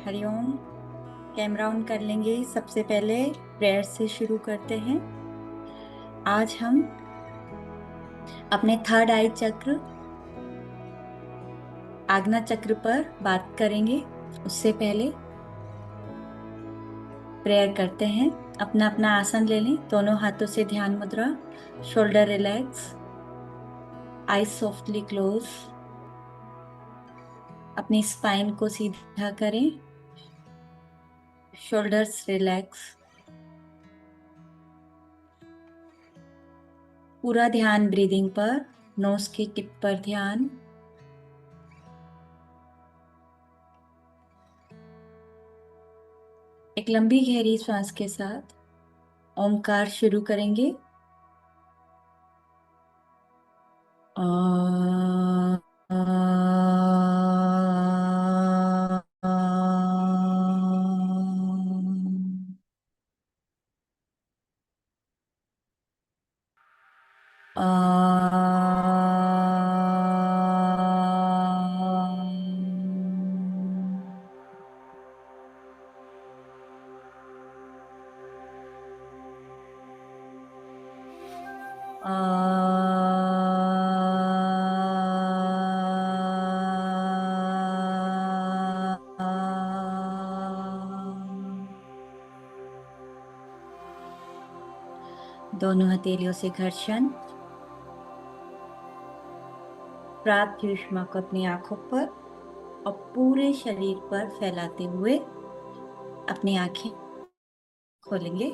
Hariom. Camera on कर लेंगे। सबसे पहले प्रेयर से शुरू करते हैं। आज हम अपने थर्ड आई चक्र आज्ञा चक्र पर बात करेंगे। उससे पहले प्रेयर करते हैं। अपना अपना आसन ले लें। दोनों हाथों से ध्यान मुद्रा। Shoulder relax, eyes softly close. अपनी स्पाइन को सीधा करें। Shoulders relax. पूरा ध्यान ब्रीदिंग पर। नोज की टिप पर ध्यान। एक लंबी गहरी सांस के साथ ओमकार शुरू करेंगे। आ, आ, दोनों हथेलियों से घर्षण। प्राप्त ऊष्मा को अपनी आंखों पर और पूरे शरीर पर फैलाते हुए अपनी आंखें खोलेंगे।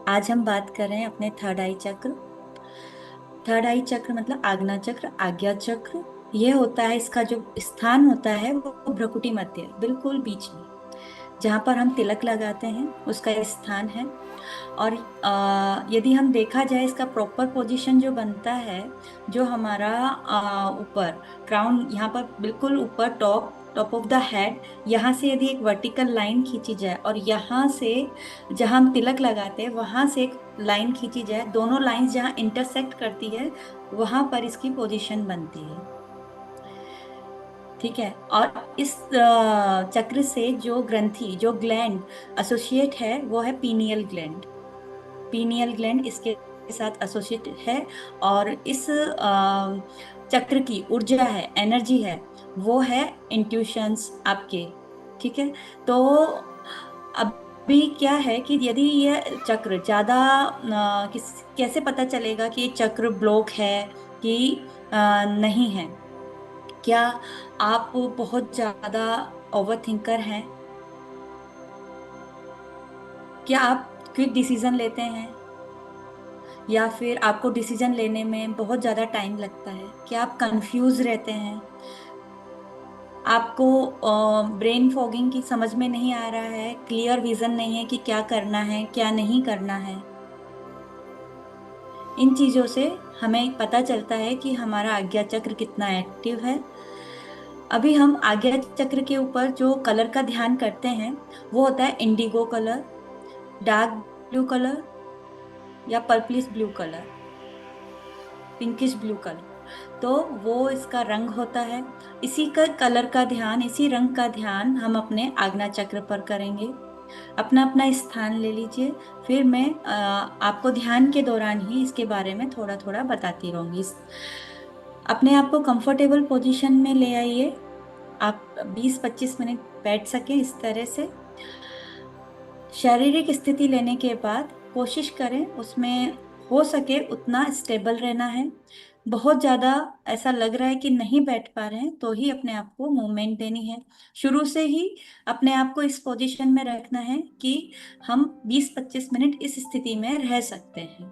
आज हम बात कर रहे हैं अपने थर्ड आई चक्र। थर्ड आई चक्र मतलब आज्ञा चक्र, आज्ञा चक्र। यह होता है, इसका जो स्थान होता है वो भ्रुकुटी मध्य, बिल्कुल बीच में, जहां पर हम तिलक लगाते हैं, उसका स्थान है। और यदि हम देखा जाए, इसका प्रॉपर पोजीशन जो बनता है, जो हमारा ऊपर क्राउन, यहाँ पर बिल्कुल ऊपर top top of the head, यहाँ से यदि एक वर्टिकल लाइन खींची जाए और यहाँ से जहाँ हम तिलक लगाते हैं वहां से एक लाइन खींची जाए, दोनों लाइंस जहाँ इंटरसेक्ट करती है वहां पर इसकी पोजीशन बनती है। ठीक है। और इस चक्र से जो ग्रंथि, जो ग्लैंड एसोसिएट है वो है पीनियल ग्लैंड। पीनियल ग्लैंड इसके साथ एसोसिएट है। और इस चक्र की ऊर्जा है, एनर्जी है, वो है इंट्यूशंस आपके। ठीक है। तो अभी क्या है कि यदि ये चक्र ज्यादा कैसे पता चलेगा कि ये चक्र ब्लॉक है कि नहीं है? क्या आप बहुत ज्यादा ओवर थिंकर हैं? क्या आप क्विक डिसीजन लेते हैं, या फिर आपको डिसीजन लेने में बहुत ज्यादा टाइम लगता है? क्या आप कंफ्यूज रहते हैं? आपको ब्रेन फॉगिंग की समझ में नहीं आ रहा है, क्लियर विजन नहीं है कि क्या करना है क्या नहीं करना है? इन चीजों से हमें पता चलता है कि हमारा आज्ञा चक्र कितना एक्टिव है। अभी हम आज्ञा चक्र के ऊपर जो कलर का ध्यान करते हैं वो होता है indigo colour, dark blue colour, या purplish blue colour, pinkish blue colour. तो वो इसका रंग होता है। इसी का कलर का ध्यान, इसी रंग का ध्यान हम अपने आज्ञा चक्र पर करेंगे। अपना अपना स्थान ले लीजिए। फिर मैं आपको ध्यान के दौरान ही इसके बारे में थोड़ा थोड़ा बताती रहूंगी। अपने आप को कंफर्टेबल पोजीशन में ले आइए। आप 20-25 मिनट बैठ सके इस तरह से। शारीरिक स्थिति लेने के बाद कोशिश करें उसमें हो सके उतना स्टेबल रहना है। बहुत ज्यादा ऐसा लग रहा है कि नहीं बैठ पा रहे हैं तो ही अपने आप को मूवमेंट देनी है। शुरू से ही अपने आप को इस पोजीशन में रखना है कि हम 20-25 मिनट इस स्थिति में रह सकते हैं।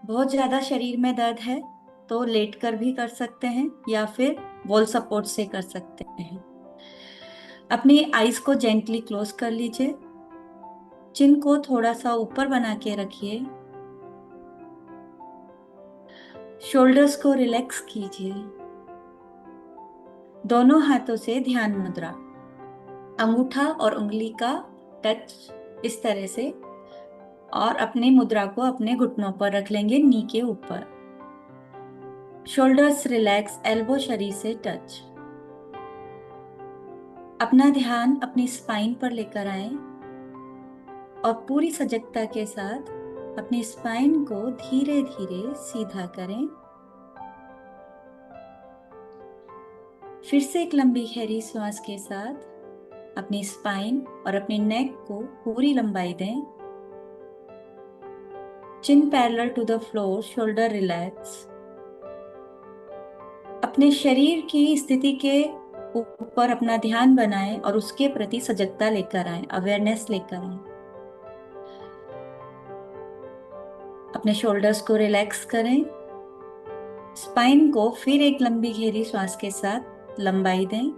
बहुत ज्यादा शरीर में दर्द है तो लेट कर भी कर सकते हैं या फिर वॉल सपोर्ट से कर सकते हैं। अपनी आईज को जेंटली क्लोज कर लीजिए। चिन को थोड़ा सा ऊपर बना के रखिए। शोल्डर्स को रिलैक्स कीजिए। दोनों हाथों से ध्यान मुद्रा, अंगूठा और उंगली का टच इस तरह से, और अपनी मुद्रा को अपने घुटनों पर रख लेंगे, नी के ऊपर। शोल्डर्स रिलैक्स, एल्बो शरीर से टच। अपना ध्यान अपनी स्पाइन पर लेकर आए और पूरी सजगता के साथ अपनी स्पाइन को धीरे धीरे सीधा करें। फिर से एक लंबी गहरी सांस के साथ अपनी स्पाइन और अपनी नेक को पूरी लंबाई दें। Chin parallel to the floor, shoulder relax. अपने शरीर की स्थिति के ऊपर अपना ध्यान बनाएं और उसके प्रति सजगता लेकर आए, अवेयरनेस लेकर आए। अपने शोल्डर्स को रिलैक्स करें। स्पाइन को फिर एक लंबी गहरी सांस के साथ लंबाई दें।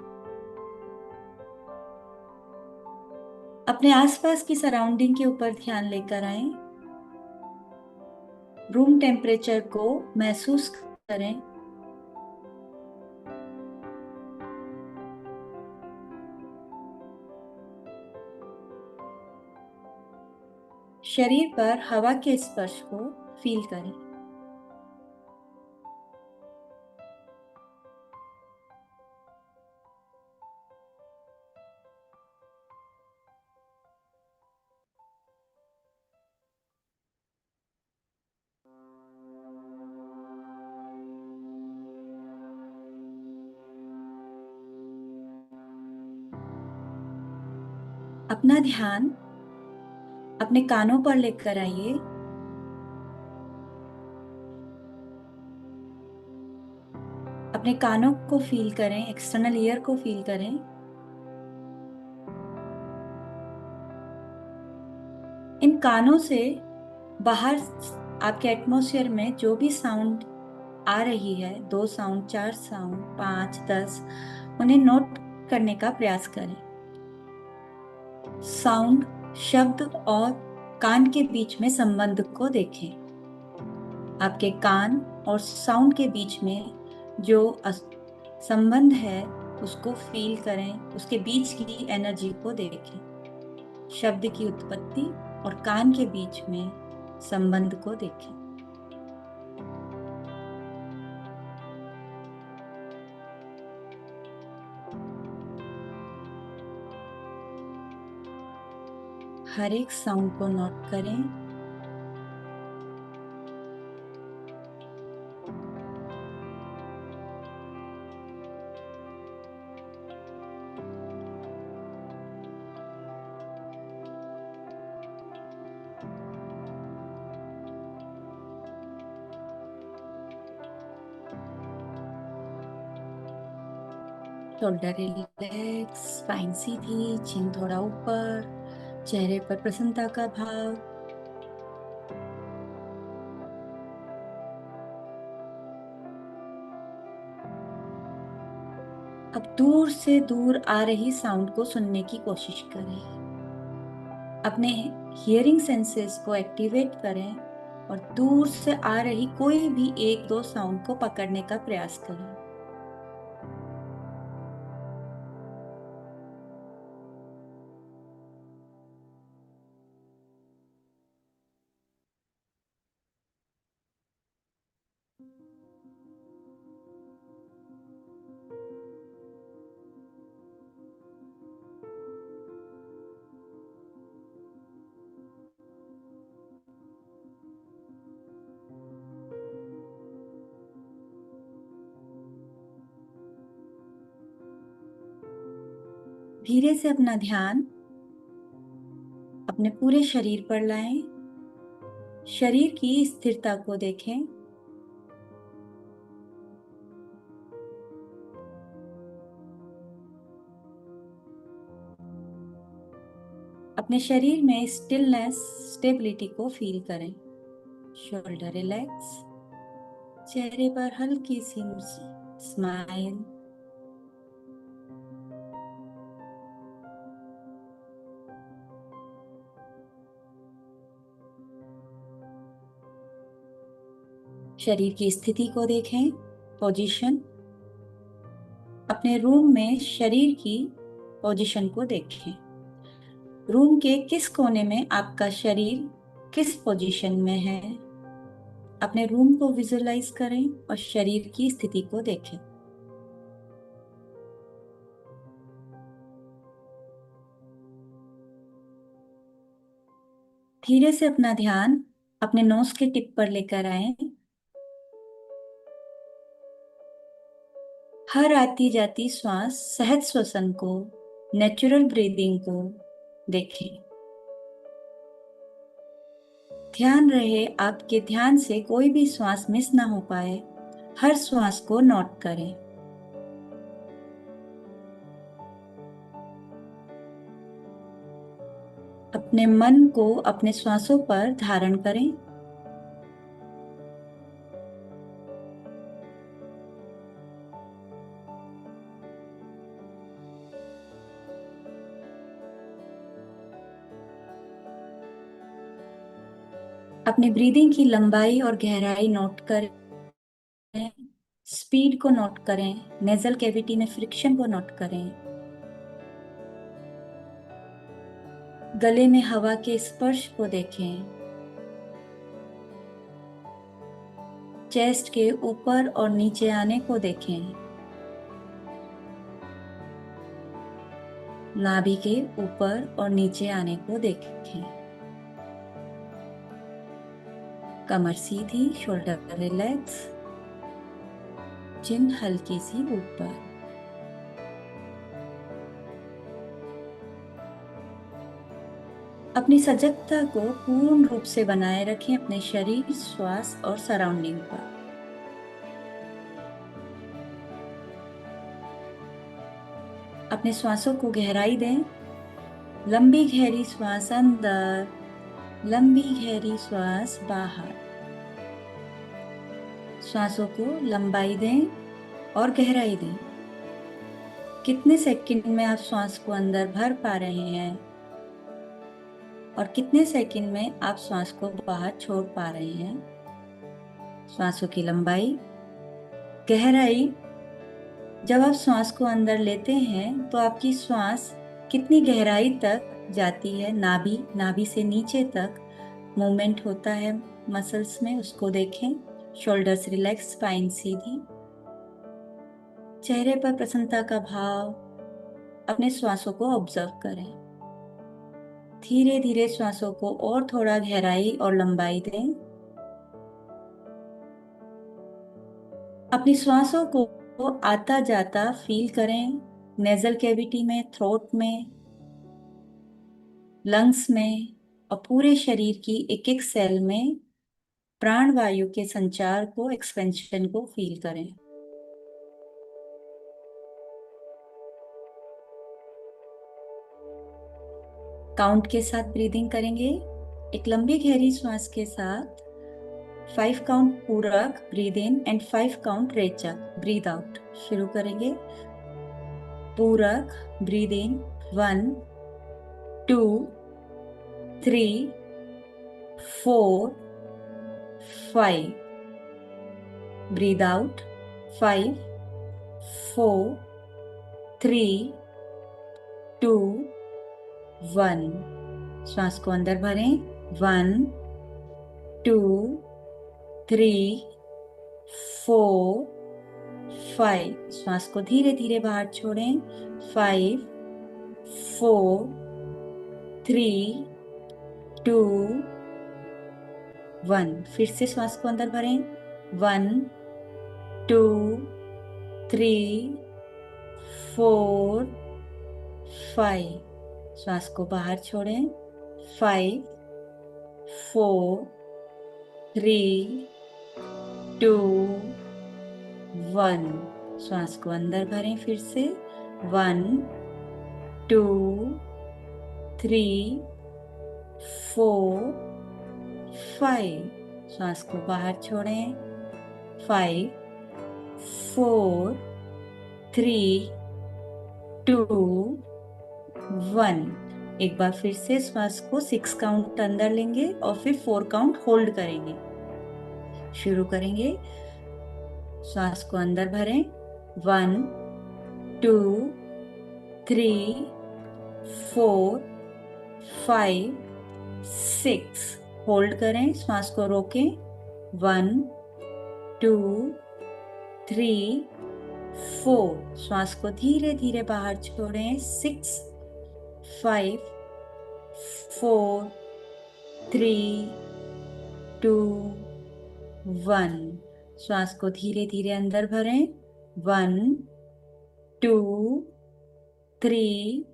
अपने आसपास की सराउंडिंग के ऊपर ध्यान लेकर आए। रूम टेम्परेचर को महसूस करें। शरीर पर हवा के स्पर्श को फील करें। अपना ध्यान अपने कानों पर लेकर आइए। अपने कानों को फील करें, एक्सटर्नल ईयर को फील करें। इन कानों से बाहर आपके एटमॉस्फेयर में जो भी साउंड आ रही है, 2 साउंड, 4 साउंड, 5, 10, उन्हें नोट करने का प्रयास करें। साउंड, शब्द और कान के बीच में संबंध को देखें। आपके कान और साउंड के बीच में जो संबंध है उसको फील करें, उसके बीच की एनर्जी को देखें। शब्द की उत्पत्ति और कान के बीच में संबंध को देखें। हर एक साउंड को नोट करें। शोल्डर रिलैक्स, स्पाइन सीधी, चिन थोड़ा ऊपर, चेहरे पर प्रसन्नता का भाव। अब दूर से दूर आ रही साउंड को सुनने की कोशिश करें। अपने हियरिंग सेंसेस को एक्टिवेट करें और दूर से आ रही कोई भी 1-2 साउंड को पकड़ने का प्रयास करें। धीरे से अपना ध्यान अपने पूरे शरीर पर लाएं। शरीर की स्थिरता को देखें। अपने शरीर में स्टिलनेस, स्टेबिलिटी को फील करें। शोल्डर रिलैक्स, चेहरे पर हल्की सी स्माइल। शरीर की स्थिति को देखें, पोजीशन। अपने रूम में शरीर की पोजीशन को देखें। रूम के किस कोने में आपका शरीर किस पोजीशन में है। अपने रूम को विजुअलाइज करें और शरीर की स्थिति को देखें। धीरे से अपना ध्यान अपने नोज के टिप पर लेकर आए। हर आती जाती श्वास सहज श्वसन को, नेचुरल ब्रीदिंग को देखें। ध्यान रहे आपके ध्यान से कोई भी श्वास मिस ना हो पाए। हर श्वास को नोट करें। अपने मन को अपने श्वासों पर धारण करें। अपनी ब्रीदिंग की लंबाई और गहराई नोट करें। स्पीड को नोट करें। नेजल कैविटी में फ्रिक्शन को नोट करें। गले में हवा के स्पर्श को देखें। चेस्ट के ऊपर और नीचे आने को देखें। नाभि के ऊपर और नीचे आने को देखें। कमर सीधी, शोल्डर रिलैक्स, चिन हल्की सी ऊपर। अपनी सजगता को पूर्ण रूप से बनाए रखें अपने शरीर, श्वास और सराउंडिंग पर। अपने श्वासों को गहराई दें। लंबी गहरी श्वास अंदर, लंबी गहरी श्वास बाहर। श्वासों को लंबाई दें और गहराई दें। कितने सेकंड में आप श्वास को अंदर भर पा रहे हैं और कितने सेकंड में आप श्वास को बाहर छोड़ पा रहे हैं। श्वासों की लंबाई, गहराई। जब आप श्वास को अंदर लेते हैं तो आपकी श्वास कितनी गहराई तक जाती है। नाभि से नीचे तक मूवमेंट होता है मसल्स में, उसको देखें। शोल्डर्स रिलैक्स, स्पाइन सीधी। चेहरे पर प्रसन्नता का भाव। अपने श्वासों को ऑब्जर्व करें। धीरे धीरे श्वासों को और थोड़ा गहराई और लंबाई दें। अपनी श्वासों को आता जाता फील करें। नेजल कैविटी में, थ्रोट में, लंग्स में और पूरे शरीर की एक एक सेल में प्राण वायु के संचार को, एक्सपेंशन को फील करें। काउंट के साथ ब्रीदिंग करेंगे। एक लंबी गहरी श्वास के साथ 5 काउंट पूरक ब्रीद इन एंड 5 काउंट रेचक ब्रीद आउट शुरू करेंगे। पूरक ब्रीद इन 1 2 3 4 5। Breathe out 5 4 3 2 1। श्वास को अंदर भरें। 1 2 3 4 5। श्वास को धीरे धीरे बाहर छोड़ें। 5 4 3 2 1। फिर से श्वास को अंदर भरें। 1 2 3 4 5। श्वास को बाहर छोड़ें। 5 4 3 2 1। श्वास को अंदर भरें फिर से। 1 2 3 4 5। श्वास को बाहर छोड़ें। 5 4 3 2 1। एक बार फिर से श्वास को 6 काउंट अंदर लेंगे और फिर 4 काउंट होल्ड करेंगे। शुरू करेंगे। श्वास को अंदर भरें। 1 2 3 4 5 6। होल्ड करें, श्वास को रोकें। 1 2 3 4। श्वास को धीरे धीरे बाहर छोड़ें। 6 5 4 3, 2, 1। श्वास को धीरे धीरे अंदर भरें। 1, 2, 3,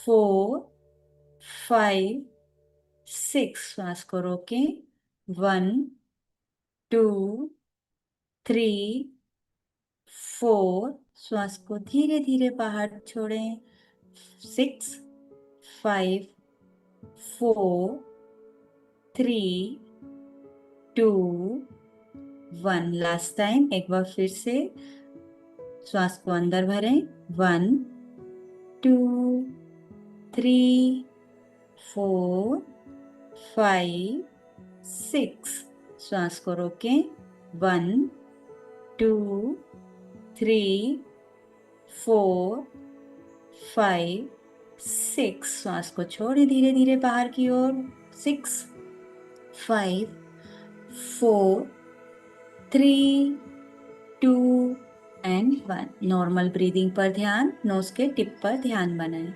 4, 5, 6। श्वास को रोकें। 1, 2, 3, 4। श्वास को धीरे धीरे बाहर छोड़ें। 6, 5, 4, 3, 2, 1। लास्ट टाइम, एक बार फिर से श्वास को अंदर भरें। 1, 2, 3, 4, 5, 6। श्वास को रोकें। 1, 2, 3, 4, 5, 6। श्वास को छोड़े धीरे धीरे बाहर की ओर। 6, 5, 4, 3, 2 एंड 1। नॉर्मल ब्रीदिंग पर ध्यान, नोज के टिप पर ध्यान बनाएं।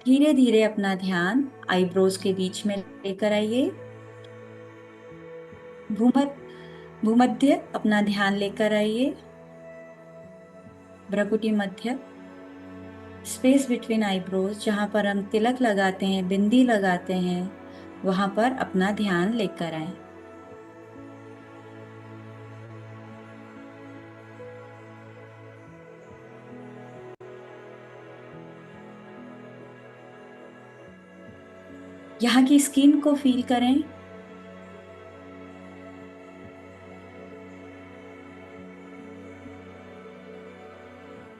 धीरे धीरे अपना ध्यान आईब्रोज के बीच में लेकर आइए। भूमध्य अपना ध्यान लेकर आइए। भ्रुकुटी मध्य, स्पेस बिटवीन आईब्रोज, जहां पर हम तिलक लगाते हैं, बिंदी लगाते हैं, वहां पर अपना ध्यान लेकर आए। यहाँ की स्किन को फील करें।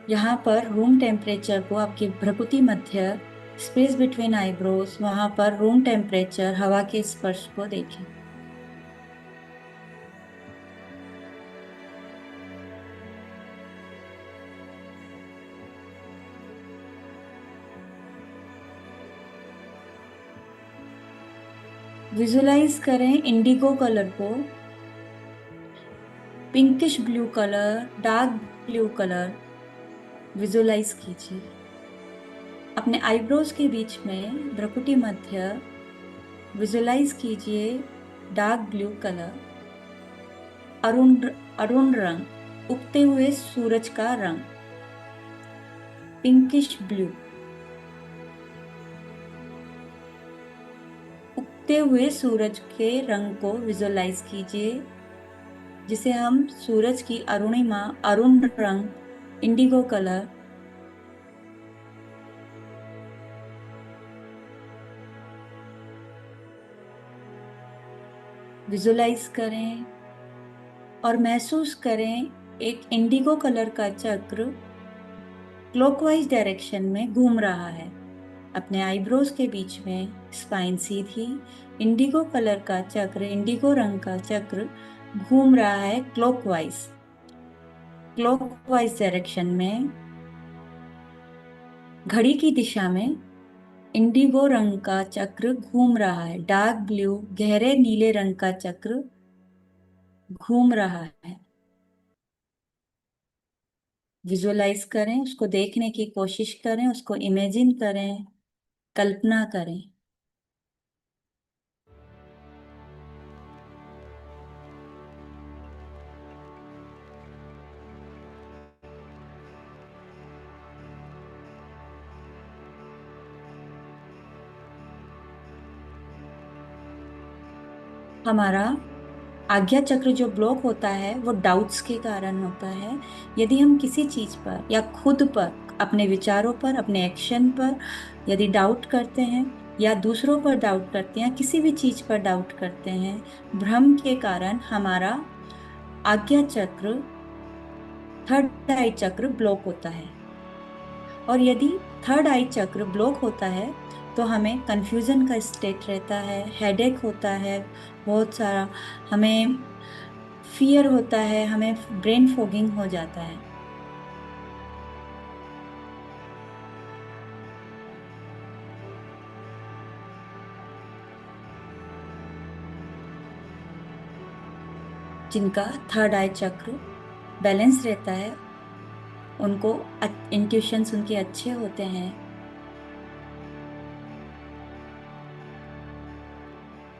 यहाँ पर रूम टेम्परेचर को, आपके भ्रुकुटी मध्य, स्पेस बिटवीन आईब्रोज, वहां पर रूम टेम्परेचर, हवा के स्पर्श को देखें। विजुलाइज करें इंडिगो कलर को, pinkish blue colour, dark blue colour visualise कीजिए। अपने आईब्रोज के बीच में भ्रुकुटी मध्य विजुलाइज कीजिए डार्क ब्लू कलर, अरुण रंग, उगते हुए सूरज का रंग, पिंकिश ब्लू। उगते हुए सूरज के रंग को विजुलाइज कीजिए, जिसे हम सूरज की अरुणिमा, अरुण रंग, इंडिगो कलर, विजुलाइज करें और महसूस करें एक इंडिगो कलर का चक्र क्लॉकवाइज डायरेक्शन में घूम रहा है। अपने आईब्रोज के बीच में स्पाइन सीधी, इंडिगो कलर का चक्र, इंडिगो रंग का चक्र घूम रहा है क्लॉकवाइज डायरेक्शन में। घड़ी की दिशा में इंडिगो रंग का चक्र घूम रहा है, डार्क ब्लू, गहरे नीले रंग का चक्र घूम रहा है। विजुअलाइज करें, उसको देखने की कोशिश करें, उसको इमेजिन करें, कल्पना करें। हमारा आज्ञा चक्र जो ब्लॉक होता है वो डाउट्स के कारण होता है। यदि हम किसी चीज पर या खुद पर, अपने विचारों पर, अपने एक्शन पर यदि डाउट करते हैं, या दूसरों पर डाउट करते हैं, किसी भी चीज पर डाउट करते हैं, भ्रम के कारण हमारा आज्ञा चक्र, थर्ड आई चक्र ब्लॉक होता है। और यदि थर्ड आई चक्र ब्लॉक होता है तो हमें कंफ्यूजन का स्टेट रहता है, हेडेक होता है, बहुत सारा हमें फियर होता है, हमें ब्रेन फॉगिंग हो जाता है। जिनका थर्ड आई चक्र बैलेंस रहता है, उनको इंट्यूशंस उनके अच्छे होते हैं,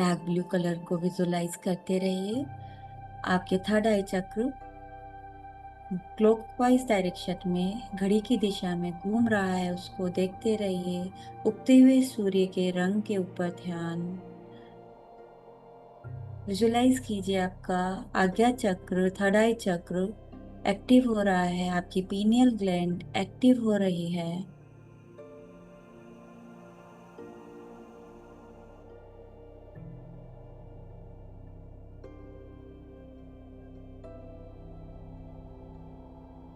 डार्क ब्लू कलर को विजुलाइज करते रहिए। आपके थर्ड आई चक्र क्लॉकवाइज डायरेक्शन में घड़ी की दिशा में घूम रहा है, उसको देखते रहिए। उगते हुए सूर्य के रंग के ऊपर ध्यान विजुलाइज कीजिए। आपका आज्ञा चक्र, थर्ड आई चक्र एक्टिव हो रहा है, आपकी पीनियल ग्लैंड एक्टिव हो रही है।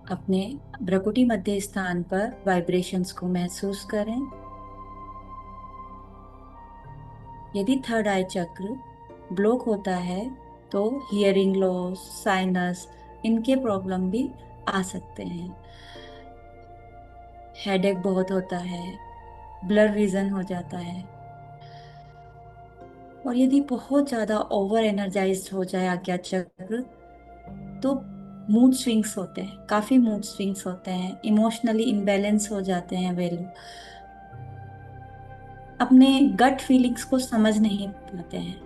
अपने भ्रुकुटी मध्य स्थान पर वाइब्रेशंस को महसूस करें। यदि थर्ड आई चक्र ब्लॉक होता है तो हियरिंग लॉस, साइनस, इनके प्रॉब्लम भी आ सकते हैं। हेडेक बहुत होता है, ब्लर विजन हो जाता है, और यदि बहुत ज्यादा ओवर एनर्जाइज्ड हो जाए आज्ञा चक्र तो मूड स्विंग्स होते हैं, काफी मूड स्विंग्स होते हैं, इमोशनली इम्बैलेंस हो जाते हैं वे लोग, अपने गट फीलिंग्स को समझ नहीं पाते हैं।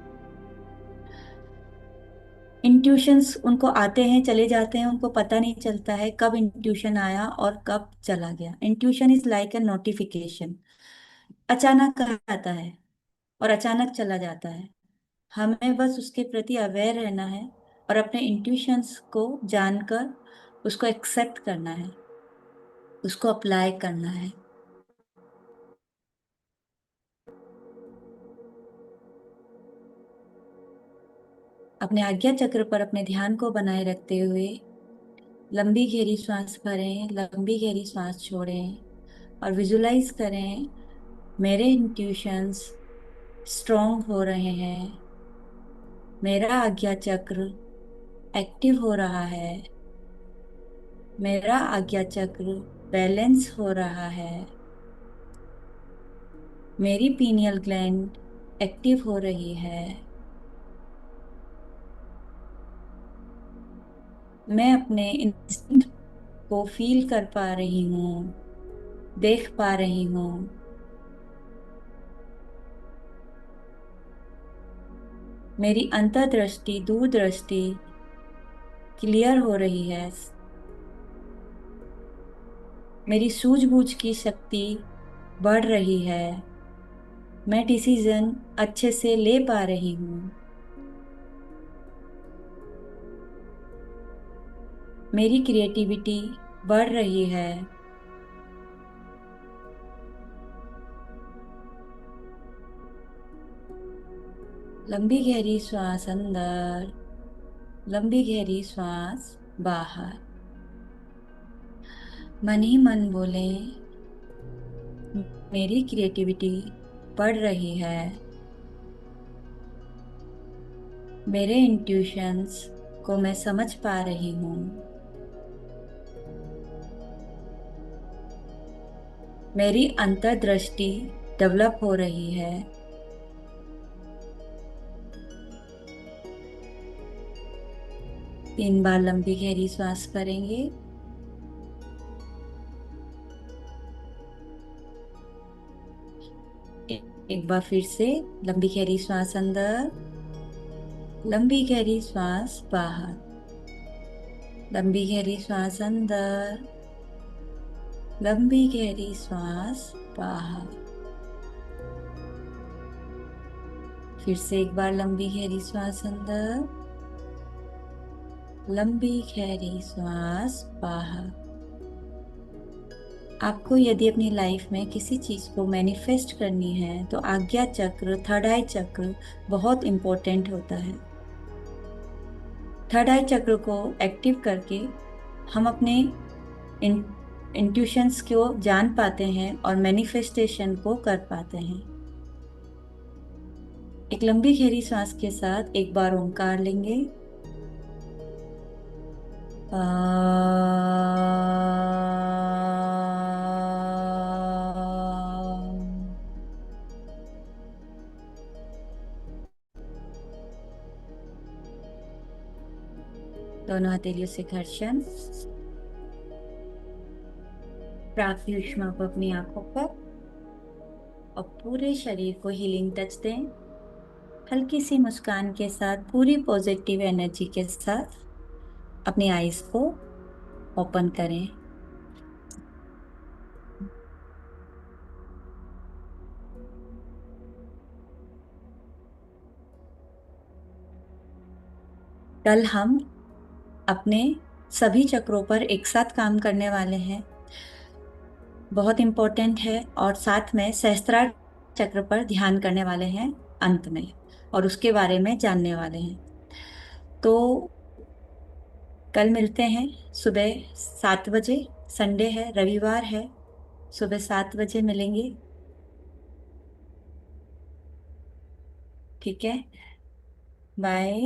इंट्यूशंस उनको आते हैं चले जाते हैं, उनको पता नहीं चलता है कब इंट्यूशन आया और कब चला गया। Intuition is like a notification, अचानक आता है और अचानक चला जाता है। हमें बस उसके प्रति अवेयर रहना है और अपने इंट्यूशंस को जानकर उसको एक्सेप्ट करना है, उसको अप्लाई करना है। अपने आज्ञा चक्र पर अपने ध्यान को बनाए रखते हुए लंबी गहरी सांस भरें, लंबी गहरी सांस छोड़ें और विजुलाइज करें मेरे इंट्यूशंस स्ट्रॉन्ग हो रहे हैं, मेरा आज्ञा चक्र एक्टिव हो रहा है, मेरा आज्ञा चक्र बैलेंस हो रहा है, मेरी पीनियल ग्लैंड एक्टिव हो रही है। मैं अपने इंस्टिंक्ट को फील कर पा रही हूँ, देख पा रही हूँ। मेरी अंतर्दृष्टि, दूरदृष्टि क्लियर हो रही है। मेरी सूझबूझ की शक्ति बढ़ रही है। मैं डिसीजन अच्छे से ले पा रही हूँ। मेरी क्रिएटिविटी बढ़ रही है। लंबी गहरी श्वास अंदर, लंबी गहरी श्वास बाहर। मन ही मन बोले, मेरी क्रिएटिविटी बढ़ रही है। मेरे इंट्यूशंस को मैं समझ पा रही हूँ। मेरी अंतर्दृष्टि डेवलप हो रही है। तीन बार लंबी गहरी सांस भरेंगे। एक बार फिर से लंबी गहरी सांस अंदर, लंबी गहरी सांस बाहर, लंबी गहरी सांस अंदर, लंबी गहरी सांस बाहर। फिर से एक बार लंबी गहरी सांस अंदर, लंबी गहरी सांस बाहर। आपको यदि अपनी लाइफ में किसी चीज को मैनिफेस्ट करनी है तो आज्ञा चक्र, थर्ड आई चक्र बहुत इंपॉर्टेंट होता है। थर्ड आई चक्र को एक्टिव करके हम अपने इंट्यूशंस को जान पाते हैं और मैनिफेस्टेशन को कर पाते हैं। एक लंबी गहरी सांस के साथ एक बार ओंकार लेंगे। दोनों हथेलियों से घर्षण, प्राप्ति ऊष्मा को अपनी आंखों पर और पूरे शरीर को हीलिंग टच दें। हल्की सी मुस्कान के साथ, पूरी पॉजिटिव एनर्जी के साथ अपनी आईज को ओपन करें। कल हम अपने सभी चक्रों पर एक साथ काम करने वाले हैं, बहुत इंपॉर्टेंट है। और साथ में सहस्त्रार चक्र पर ध्यान करने वाले हैं अंत में, और उसके बारे में जानने वाले हैं। तो कल मिलते हैं सुबह 7 बजे। संडे है, रविवार है, सुबह 7 बजे मिलेंगे। ठीक है, बाय।